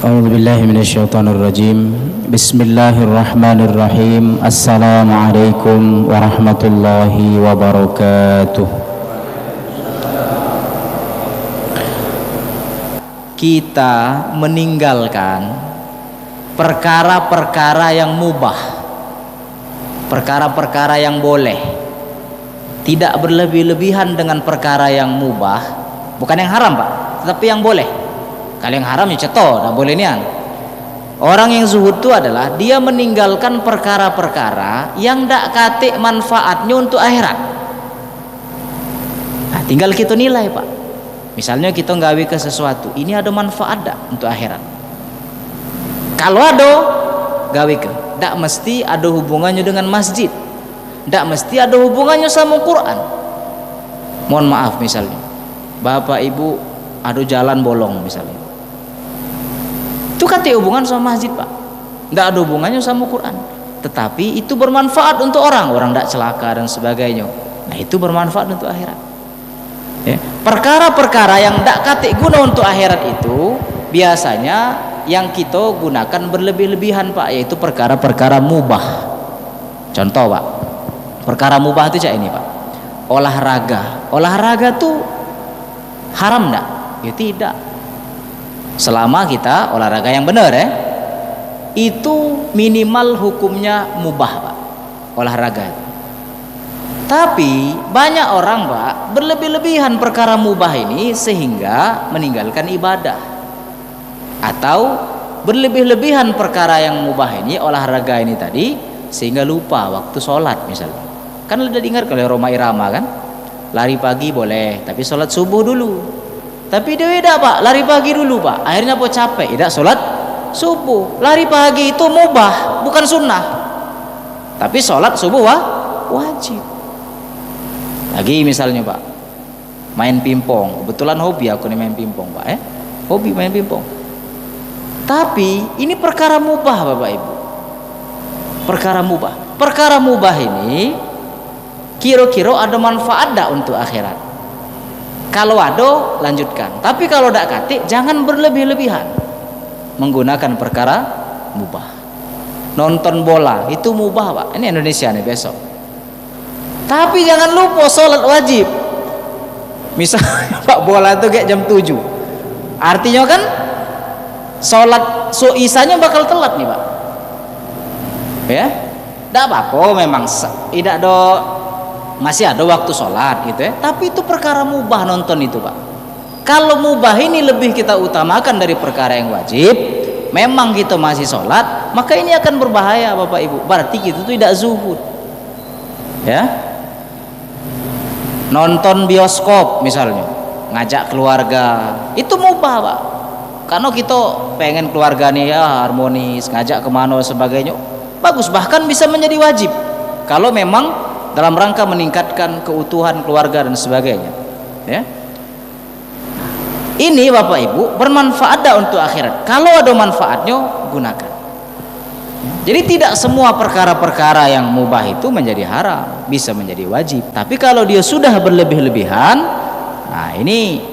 أعوذ بالله من الشيطان الرجيم بسم الله الرحمن الرحيم السلام عليكم ورحمة الله وبركاته. Kita meninggalkan perkara-perkara yang mubah, perkara-perkara yang boleh, tidak berlebih-lebihan dengan perkara yang mubah, bukan yang haram Pak, tetapi yang boleh. Kalau yang haram ya ceto, tak boleh nian. Orang yang zuhud itu adalah dia meninggalkan perkara-perkara yang tak katik manfaatnya untuk akhirat. Nah, tinggal kita nilai Pak. Misalnya kita nggawe ke sesuatu, ini ada manfaat tak untuk akhirat? Kalau ada, gawe ke. Tak mesti ada hubungannya dengan masjid. Tak mesti ada hubungannya sama Quran. Mohon maaf misalnya, bapak ibu ada jalan bolong misalnya, itu kata hubungan sama masjid Pak, tidak ada hubungannya sama Quran, tetapi itu bermanfaat untuk orang tidak celaka dan sebagainya. Nah itu bermanfaat untuk akhirat ya. Perkara-perkara yang tidak kata guna untuk akhirat itu biasanya yang kita gunakan berlebih-lebihan Pak, yaitu perkara-perkara mubah. Contoh Pak, perkara mubah itu cak ini Pak, olahraga tuh haram enggak? Ya tidak, selama kita olahraga yang benar ya, itu minimal hukumnya mubah Pak, olahraga. Tapi banyak orang Pak berlebih-lebihan perkara mubah ini sehingga meninggalkan ibadah, atau berlebih-lebihan perkara yang mubah ini, olahraga ini tadi, sehingga lupa waktu sholat misalnya. Kan udah dengar kalau Roma Irama kan, lari pagi boleh tapi sholat subuh dulu. Tapi dia tidak Pak, lari pagi dulu Pak, akhirnya apa capek, tidak sholat subuh. Lari pagi itu mubah, bukan sunnah, tapi sholat subuh wajib. Lagi misalnya Pak, main pingpong, kebetulan hobi aku nih main pingpong Pak hobi main pingpong. Tapi ini perkara mubah Bapak Ibu, perkara mubah ini kira-kira ada manfaat tak untuk akhirat? Kalau ada lanjutkan, tapi kalau tidak katik jangan berlebih-lebihan menggunakan perkara mubah. Nonton bola itu mubah Pak, ini Indonesia nih besok, tapi jangan lupa sholat wajib. Misalnya Pak, bola itu kayak jam 7, artinya kan sholat isanya bakal telat nih Pak ya. Tidak apa-apa, memang tidak ada, masih ada waktu sholat gitu ya, tapi itu perkara mubah nonton itu Pak. Kalau mubah ini lebih kita utamakan dari perkara yang wajib, memang kita masih sholat, maka ini akan berbahaya Bapak Ibu, berarti kita itu tidak zuhud ya. Nonton bioskop misalnya, ngajak keluarga, itu mubah Pak, karena kita pengen keluarga nih ya harmonis, ngajak kemana sebagainya, bagus, bahkan bisa menjadi wajib kalau memang dalam rangka meningkatkan keutuhan keluarga dan sebagainya ya. Ini Bapak Ibu bermanfaat dah untuk akhirat, kalau ada manfaatnya gunakan. Jadi tidak semua perkara-perkara yang mubah itu menjadi haram, bisa menjadi wajib. Tapi kalau dia sudah berlebih-lebihan, nah ini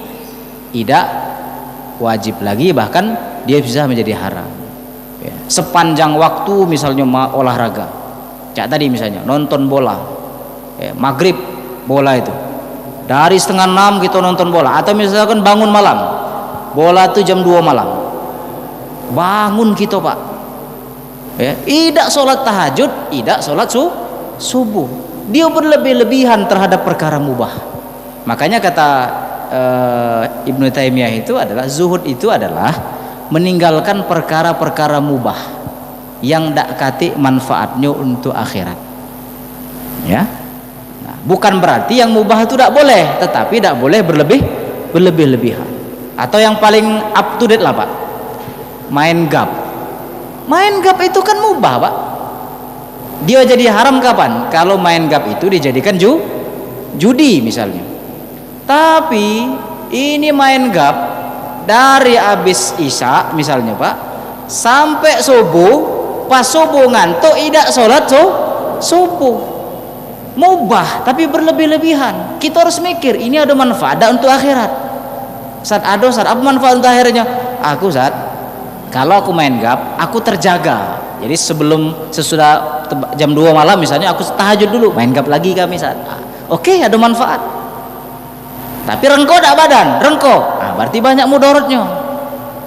tidak wajib lagi, bahkan dia bisa menjadi haram ya. Sepanjang waktu misalnya olahraga, cak tadi misalnya nonton bola ya, maghrib bola itu dari 5:30 kita nonton bola, atau misalkan bangun malam, bola itu jam 2 malam, bangun kita Pak ya, tidak sholat tahajud, tidak sholat subuh, dia berlebih-lebihan terhadap perkara mubah. Makanya kata Ibnu Taimiyah itu adalah zuhud itu adalah meninggalkan perkara-perkara mubah yang tak katik manfaatnya untuk akhirat ya. Nah, bukan berarti yang mubah itu tidak boleh, tetapi tidak boleh berlebih-lebihan. Atau yang paling up to date lah Pak, main gap itu kan mubah Pak. Dia jadi haram kapan? Kalau main gap itu dijadikan judi misalnya. Tapi ini main gap dari habis isya misalnya Pak sampai subuh, pas subuh ngantuk tidak sholat subuh, mubah tapi berlebih-lebihan. Kita harus mikir ini ada manfaat untuk akhirat. Saat apa manfaat untuk akhirnya? Aku saat Kalau aku main gap, aku terjaga. Jadi sesudah jam 2 malam misalnya, aku tahajud dulu, main gap lagi kami saat. Oke, ada manfaat. Tapi rengko tak badan, rengko. Berarti banyak mudorotnya.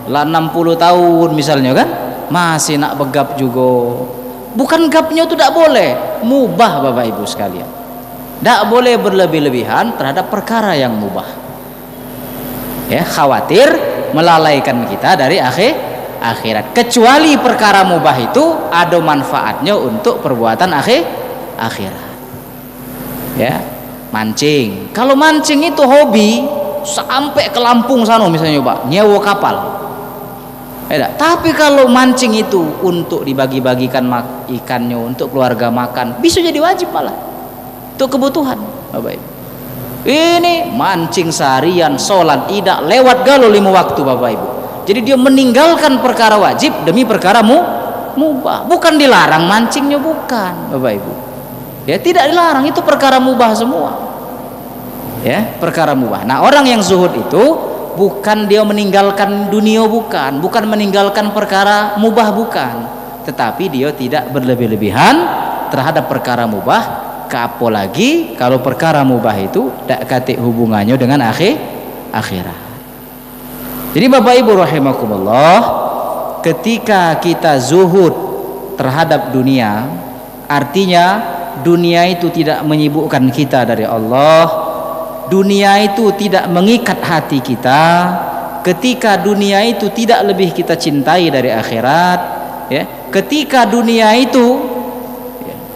Lah 60 tahun misalnya kan, masih nak begap juga. Bukan gapnya itu tidak boleh, mubah Bapak Ibu sekalian. Tidak boleh berlebih-lebihan terhadap perkara yang mubah. Ya, khawatir melalaikan kita dari akhirat. Kecuali perkara mubah itu ada manfaatnya untuk perbuatan akhirat. Ya, mancing. Kalau mancing itu hobi, sampai ke Lampung sana misalnya Pak, nyewa kapal. Tapi kalau mancing itu untuk dibagi-bagikan ikannya, untuk keluarga makan, bisa jadi wajib malah. Itu kebutuhan Bapak Ibu. Ini mancing seharian, sholat tidak lewat galau 5 waktu Bapak Ibu. Jadi dia meninggalkan perkara wajib demi perkara mubah. Bukan dilarang mancingnya, bukan Bapak Ibu. Ya, tidak dilarang, itu perkara mubah semua. Ya, perkara mubah. Nah, orang yang zuhud itu bukan dia meninggalkan dunia, bukan meninggalkan perkara mubah, bukan, tetapi dia tidak berlebih-lebihan terhadap perkara mubah. Apalagi kalau perkara mubah itu tak kate hubungannya dengan akhirat. Jadi Bapak Ibu rahimakumullah, ketika kita zuhud terhadap dunia, artinya dunia itu tidak menyibukkan kita dari Allah, dunia itu tidak mengikat hati kita, ketika dunia itu tidak lebih kita cintai dari akhirat, ya, ketika dunia itu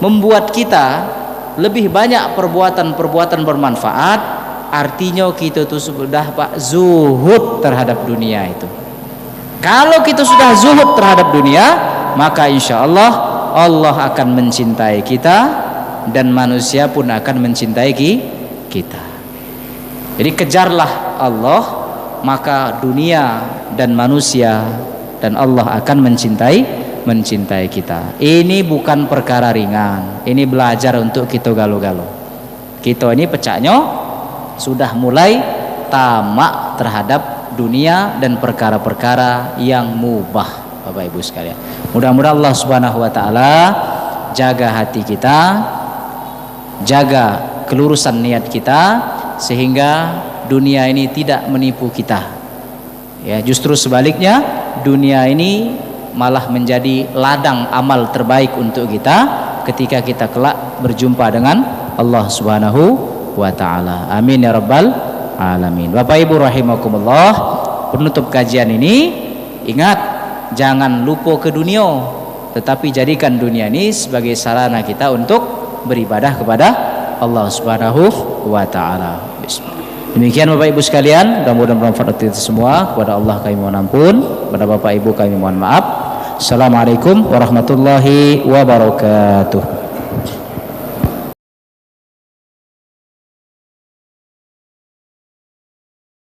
membuat kita lebih banyak perbuatan-perbuatan bermanfaat, artinya kita itu sudah Pak zuhud terhadap dunia itu. Kalau kita sudah zuhud terhadap dunia, maka insya Allah Allah akan mencintai kita dan manusia pun akan mencintai kita. Jadi kejarlah Allah, maka dunia dan manusia dan Allah akan mencintai kita. Ini bukan perkara ringan. Ini belajar untuk kita galau-galau. Kita ini pecahnya sudah mulai tamak terhadap dunia dan perkara-perkara yang mubah, Bapak Ibu sekalian. Mudah-mudahan Allah Subhanahu wa taala jaga hati kita, jaga kelurusan niat kita, sehingga dunia ini tidak menipu kita. Ya, justru sebaliknya, dunia ini malah menjadi ladang amal terbaik untuk kita ketika kita kelak berjumpa dengan Allah Subhanahu wa taala. Amin ya rabbal alamin. Bapak Ibu rahimakumullah, penutup kajian ini, ingat, jangan lupa ke dunia, tetapi jadikan dunia ini sebagai sarana kita untuk beribadah kepada Allah Subhanahu wa taala. Demikian Bapak Ibu sekalian, mudah-mudahan bermanfaat kita semua. Kepada Allah kami mohon ampun, kepada Bapak Ibu kami mohon maaf. Assalamualaikum warahmatullahi wabarakatuh.